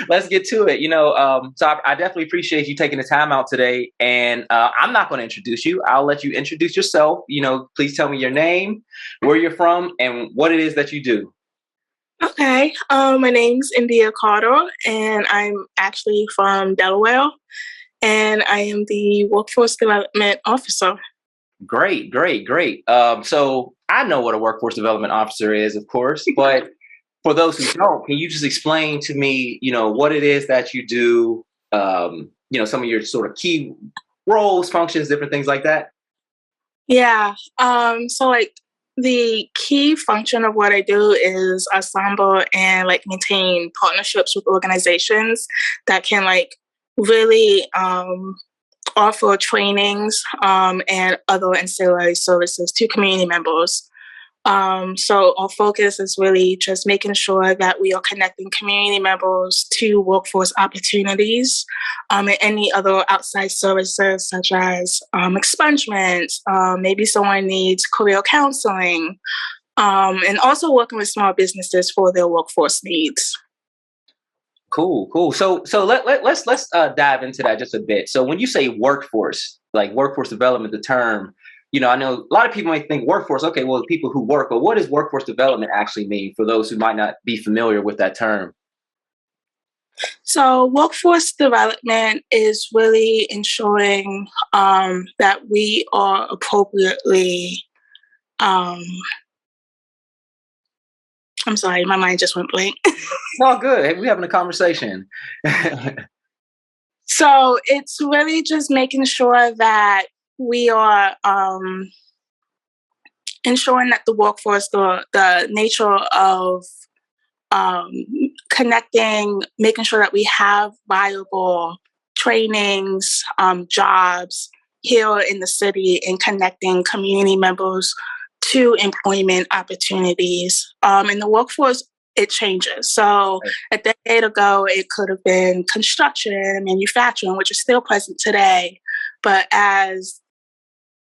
let's get to it. So I definitely appreciate you taking the time out today. And I'm not going to introduce you. I'll let you introduce yourself. Please tell me your name, where you're from, and what it is that you do. Okay, my name's India Carter, and I'm actually from Delaware, and I am the Workforce Development Officer. Great, great, great. So I know what a workforce development officer is, of course, but for those who don't, can you just explain to me, what it is that you do? Some of your sort of key roles, functions, different things like that. Yeah, so like the key function of what I do is assemble and like maintain partnerships with organizations that can like really offer trainings and other ancillary services to community members. So our focus is really just making sure that we are connecting community members to workforce opportunities and any other outside services such as expungements. Maybe someone needs career counseling, and also working with small businesses for their workforce needs. Cool, cool. So let's dive into that just a bit. So when you say workforce, like workforce development, the term, I know a lot of people might think workforce. Okay, well, the people who work, but what does workforce development actually mean for those who might not be familiar with that term? So, workforce development is really ensuring that we are appropriately. Um, I'm sorry, my mind just went blank. It's all good. Hey, we're having a conversation. So, it's really just making sure that we are ensuring that the workforce, the nature of um, connecting, making sure that we have viable trainings, jobs here in the city, and connecting community members to employment opportunities. In the workforce, it changes. So Right. a decade ago, it could have been construction and manufacturing, which is still present today. But as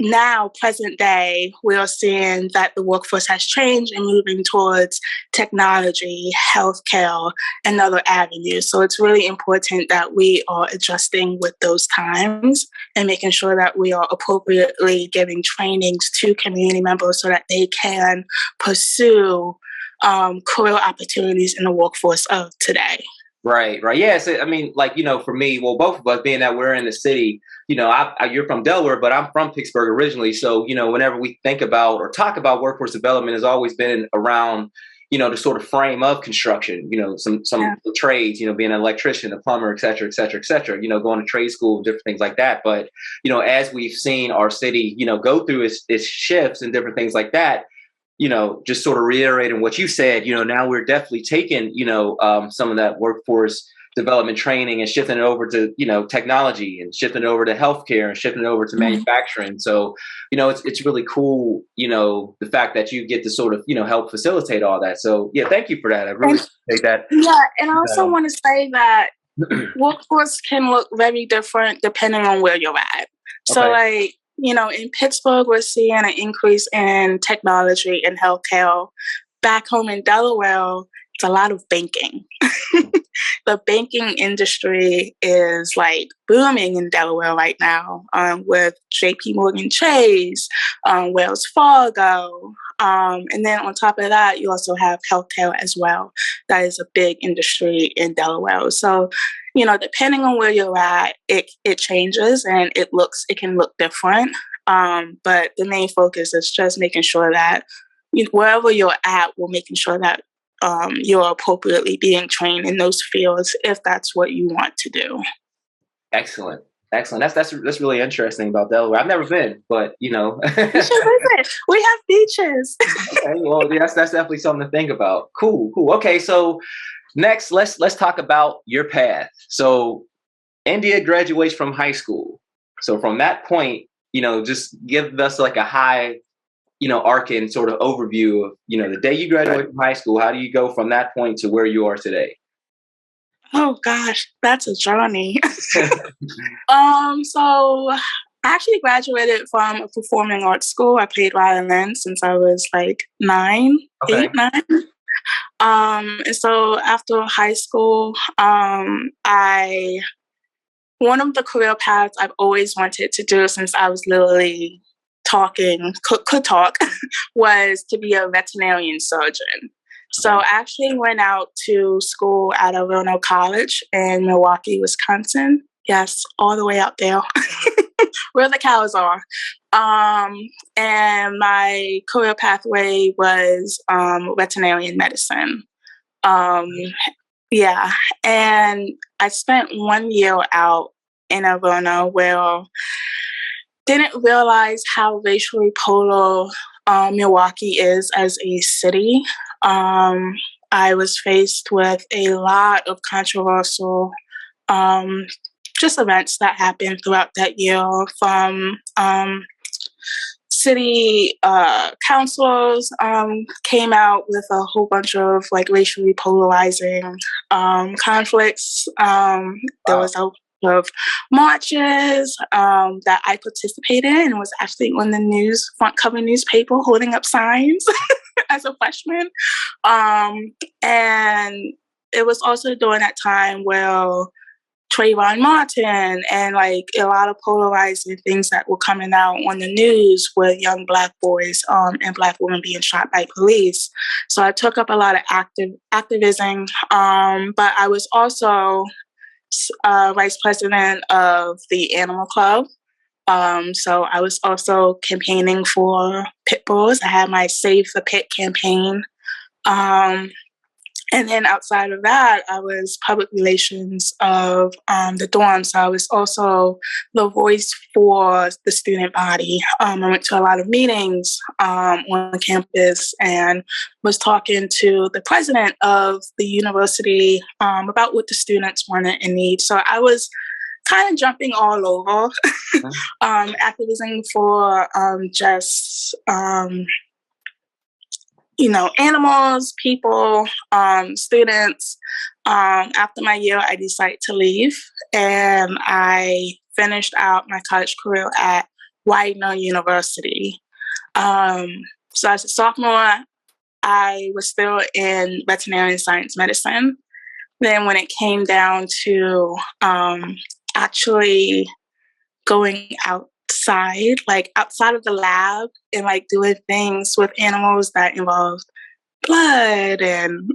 now, present day, we are seeing that the workforce has changed and moving towards technology, healthcare, and other avenues. So it's really important that we are adjusting with those times and making sure that we are appropriately giving trainings to community members so that they can pursue career opportunities in the workforce of today. Right, right. Yeah, so, I mean, like, for me, well, both of us being that we're in the city, you're from Delaware, but I'm from Pittsburgh originally. So, whenever we think about or talk about workforce development has always been around, the sort of frame of construction, some Yeah. trades, being an electrician, a plumber, et cetera, going to trade school, different things like that. But, as we've seen our city, go through its shifts and different things like that, just sort of reiterating what you said, now we're definitely taking, some of that workforce development training and shifting it over to, technology and shifting it over to healthcare and shifting it over to Mhm. manufacturing. So, it's really cool, the fact that you get to sort of, help facilitate all that. So yeah, thank you for that. I really And appreciate that. yeah, and I also Um, want to say that workforce can look very different depending on where you're at. So, okay. like, in Pittsburgh, we're seeing an increase in technology and healthcare. Back home in Delaware, it's a lot of banking. The banking industry is like booming in Delaware right now, with JP Morgan Chase, Wells Fargo. And then on top of that, you also have healthcare as well. That is a big industry in Delaware. So, depending on where you're at, it changes and it can look different. But the main focus is just making sure that wherever you're at, we're making sure that you're appropriately being trained in those fields if that's what you want to do. Excellent. Excellent. That's really interesting about Delaware. I've never been, but You should visit. We have beaches. Okay, well, yeah, that's definitely something to think about. Cool, cool. Okay, so next, let's talk about your path. So India graduates from high school. So from that point, just give us like a high, arcing sort of overview of, the day you graduate from high school. How do you go from that point to where you are today? Oh gosh, that's a journey. So I actually graduated from a performing arts school. I played violin since I was like nine, eight, Okay. nine. And so after high school, I one of the career paths I've always wanted to do since I was literally could talk, was to be a veterinarian surgeon. So Okay. I actually went out to school at Orono College in Milwaukee, Wisconsin. Yes, all the way out there where the cows are. And my career pathway was veterinarian medicine. Um, yeah, and I spent 1 year out in Orono where didn't realize how racially polar Milwaukee is as a city. Um, I was faced with a lot of controversial um, just events that happened throughout that year from city councils came out with a whole bunch of like racially polarizing conflicts. There Wow. was a of marches that I participated in and was actually on the news front cover newspaper holding up signs as a freshman. And it was also during that time where Trayvon Martin and like a lot of polarizing things that were coming out on the news with young Black boys and Black women being shot by police. So I took up a lot of activism, but I was also vice president of the Animal Club. So I was also campaigning for pit bulls. I had my Save the Pit campaign. And then outside of that, I was public relations of the dorm. So I was also the voice for the student body. I went to a lot of meetings on campus and was talking to the president of the university about what the students wanted and need. So I was kind of jumping all over, activism for just animals, people, students. After my year, I decided to leave and I finished out my college career at Widener University. So as a sophomore, I was still in veterinary science medicine. Then when it came down to actually going outside, like outside of the lab and like doing things with animals that involved blood and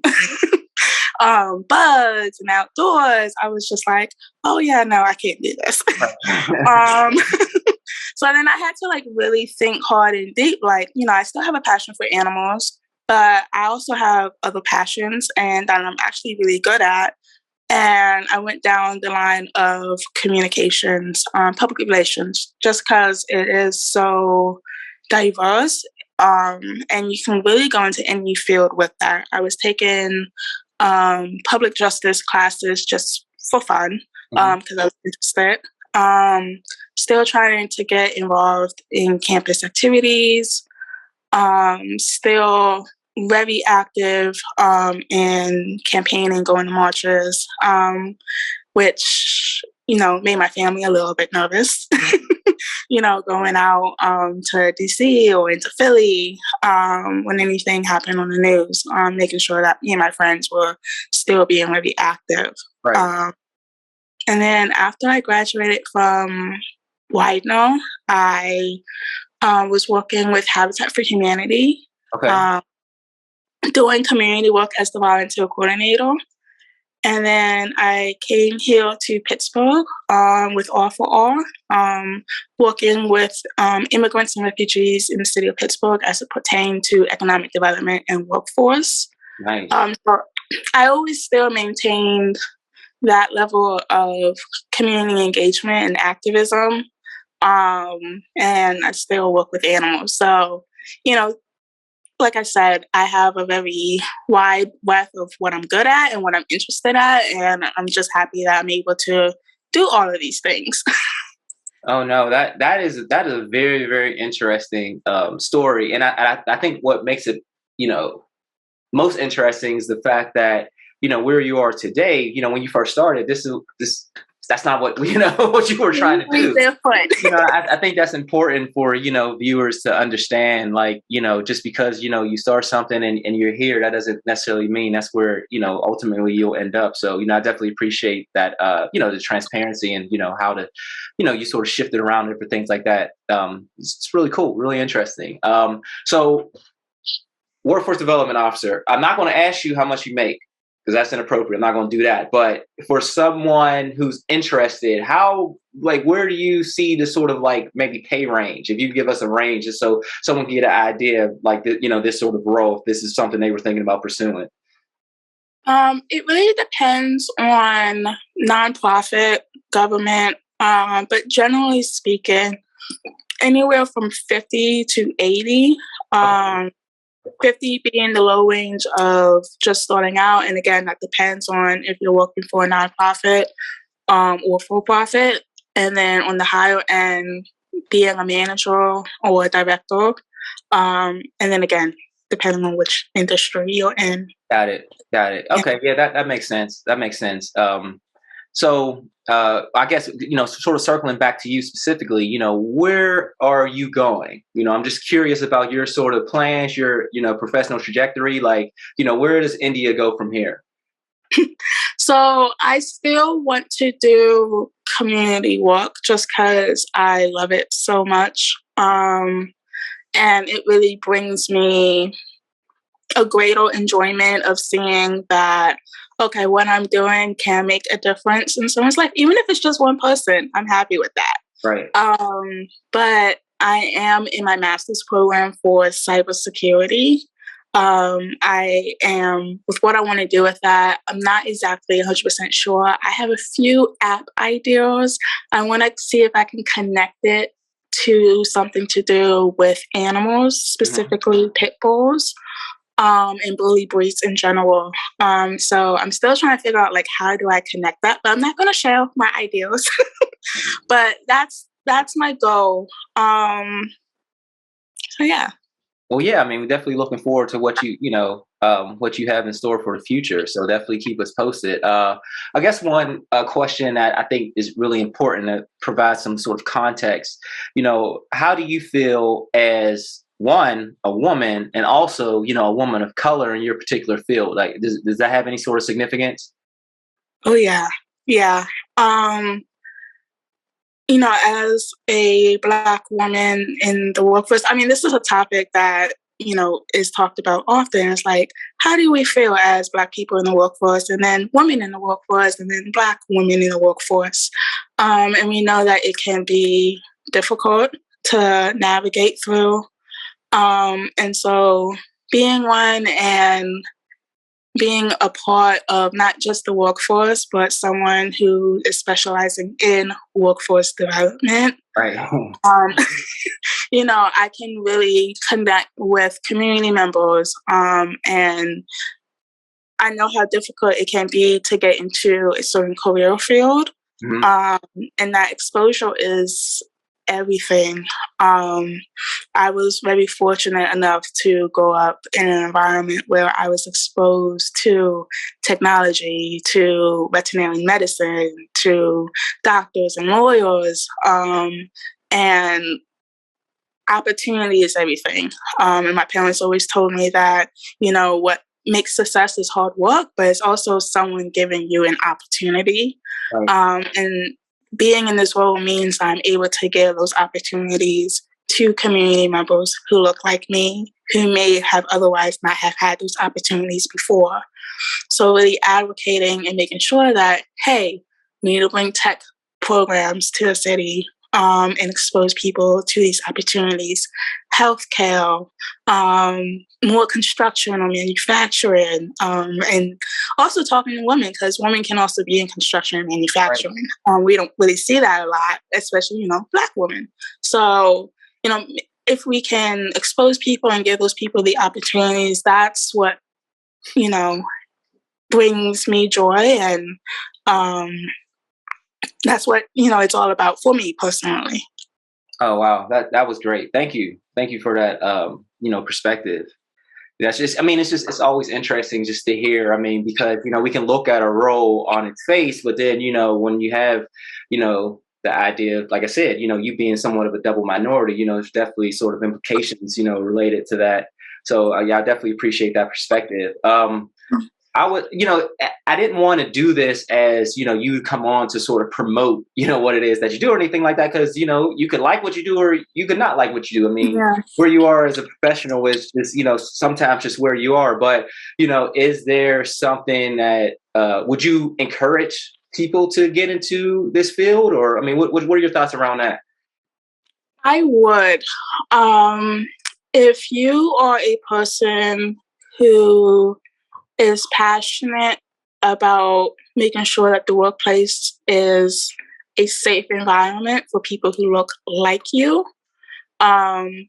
bugs and outdoors, I was just like, oh yeah, no, I can't do this. So then I had to like really think hard and deep, like, I still have a passion for animals, but I also have other passions and that I'm actually really good at. And I went down the line of communications, public relations, just because it is so diverse. And you can really go into any field with that. I was taking public justice classes just for fun because I was interested. Still trying to get involved in campus activities. Still very active in campaigning, going to marches, which, made my family a little bit nervous. Going out to DC or into Philly when anything happened on the news, making sure that me and my friends were still being really active. Right. And then after I graduated from Widener, I was working with Habitat for Humanity. Okay. Doing community work as the volunteer coordinator. And then I came here to Pittsburgh with R4R, working with immigrants and refugees in the city of Pittsburgh as it pertained to economic development and workforce. Nice. So I always still maintained that level of community engagement and activism. And I still work with animals. So, like I said, I have a very wide breadth of what I'm good at and what I'm interested at, and I'm just happy that I'm able to do all of these things. Oh no, that is a very, very interesting story, and I think what makes it most interesting is the fact that where you are today. When you first started, this that's not what what you were trying to do. Different. I think that's important for viewers to understand. Like, just because you start something and you're here, that doesn't necessarily mean that's where ultimately you'll end up. So I definitely appreciate that. The transparency and how to you sort of shift it around and for things like that. It's really cool, really interesting. So, workforce development officer. I'm not going to ask you how much you make, because that's inappropriate. I'm not going to do that. But for someone who's interested, where do you see the sort of maybe pay range? If you give us a range, just so someone can get an idea of this sort of role, if this is something they were thinking about pursuing. It really depends on nonprofit, government, but generally speaking, anywhere from 50 to 80. 50 being the low range of just starting out. And again, that depends on if you're working for a nonprofit or for profit. And then on the higher end, being a manager or a director. And then again, depending on which industry you're in. Got it. Okay. Yeah, that makes sense. So I guess, sort of circling back to you specifically, where are you going? I'm just curious about your sort of plans, your, professional trajectory. Where does India go from here? So I still want to do community work just because I love it so much. And it really brings me a greater enjoyment of seeing that, okay, what I'm doing can make a difference in someone's life. Even if it's just one person, I'm happy with that. Right. But I am in my master's program for cybersecurity. I am, with what I want to do with that, I'm not exactly 100% sure. I have a few app ideas. I want to see if I can connect it to something to do with animals, specifically pit bulls. And bully breeds in general. So I'm still trying to figure out how do I connect that, but I'm not going to share my ideas. But that's my goal. So yeah. Well, yeah. I mean, we're definitely looking forward to what what you have in store for the future. So definitely keep us posted. I guess one question that I think is really important to provide some sort of context. How do you feel as a woman, and also, a woman of color in your particular field? Does that have any sort of significance? Oh yeah. Yeah. As a Black woman in the workforce, I mean, this is a topic that, is talked about often. It's how do we feel as Black people in the workforce, and then women in the workforce, and then Black women in the workforce? And we know that it can be difficult to navigate through. And so being one and being a part of not just the workforce, but someone who is specializing in workforce development, right. I can really connect with community members. And I know how difficult it can be to get into a certain career field. Mm-hmm. And that exposure is everything. I was very fortunate enough to grow up in an environment where I was exposed to technology, to veterinary medicine, to doctors and lawyers, and opportunity is everything. And my parents always told me that, what makes success is hard work, but it's also someone giving you an opportunity. Right. And being in this role means I'm able to give those opportunities to community members who look like me, who may have otherwise not have had those opportunities before. So really advocating and making sure that, hey, we need to bring tech programs to the city, and expose people to these opportunities. Healthcare, more construction or manufacturing, and also talking to women, because women can also be in construction and manufacturing. Right. We don't really see that a lot, especially, Black women. So, if we can expose people and give those people the opportunities, that's what, brings me joy. And that's what, it's all about for me personally. Oh, wow. That was great. Thank you. Thank you for that, perspective. That's just, I mean, it's always interesting just to hear. I mean, because, we can look at a role on its face, but then, when you have, the idea of, like I said, you being somewhat of a double minority, there's definitely sort of implications, related to that. So, yeah, I definitely appreciate that perspective. I would, I didn't want to do this as, you come on to sort of promote, what it is that you do or anything like that. Cause, you could like what you do or you could not like what you do. I mean, Yeah. where you are as a professional is just, sometimes just where you are. But, is there something that, would you encourage people to get into this field? Or, I mean, what are your thoughts around that? I would. If you are a person who is passionate about making sure that the workplace is a safe environment for people who look like you, and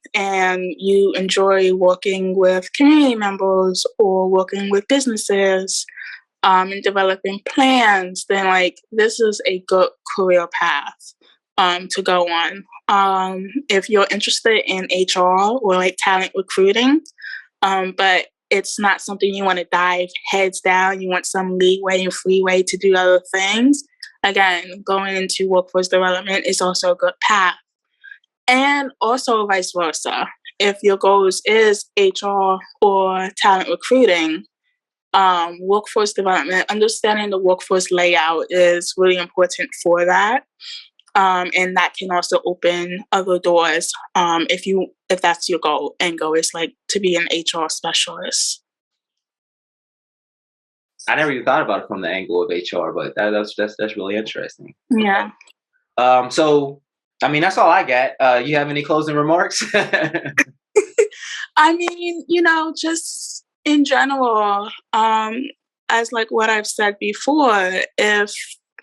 you enjoy working with community members or working with businesses, and developing plans, then like this is a good career path to go on. If you're interested in HR or like talent recruiting, but it's not something you want to dive heads down, you want some leeway and freeway to do other things. Again, going into workforce development is also a good path. And also vice versa. If your goals is HR or talent recruiting, workforce development, understanding the workforce layout is really important for that. And that can also open other doors if that's your goal. End goal is like to be an HR specialist. I never even thought about it from the angle of HR, but that's really interesting. Yeah. So, I mean, that's all I got. You have any closing remarks? I mean, just in general, as like what I've said before, if,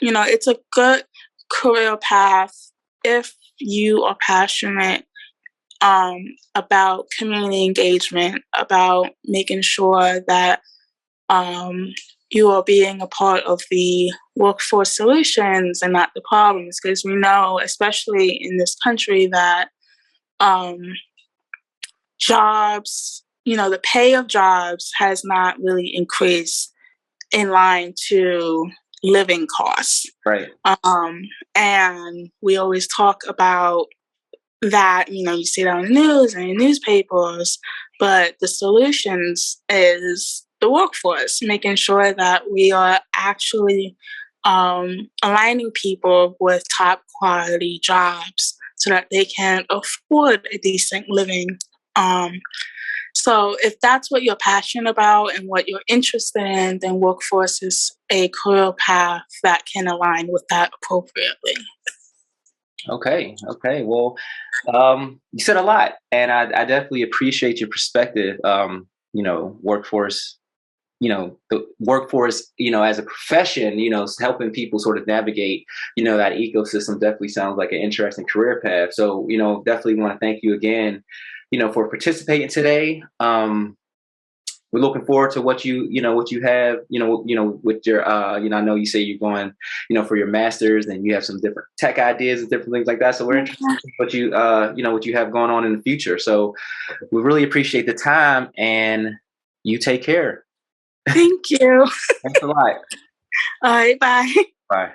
it's a good career path if you are passionate about community engagement, about making sure that you are being a part of the workforce solutions and not the problems, because we know, especially in this country, that jobs, the pay of jobs has not really increased in line to living costs. Right. And we always talk about that, you see it on the news and in newspapers, but the solutions is the workforce, making sure that we are actually aligning people with top quality jobs so that they can afford a decent living. So if that's what you're passionate about and what you're interested in, then workforce is a career path that can align with that appropriately. Okay. Well, you said a lot, and I definitely appreciate your perspective. Workforce, the workforce, as a profession, helping people sort of navigate, that ecosystem definitely sounds like an interesting career path. So, definitely want to thank you again, for participating today. We're looking forward to what you have, with your, I know you say you're going, for your master's and you have some different tech ideas and different things like that. So we're interested in what you, what you have going on in the future. So we really appreciate the time, and you take care. Thank you. Thanks a lot. All right, bye. Bye.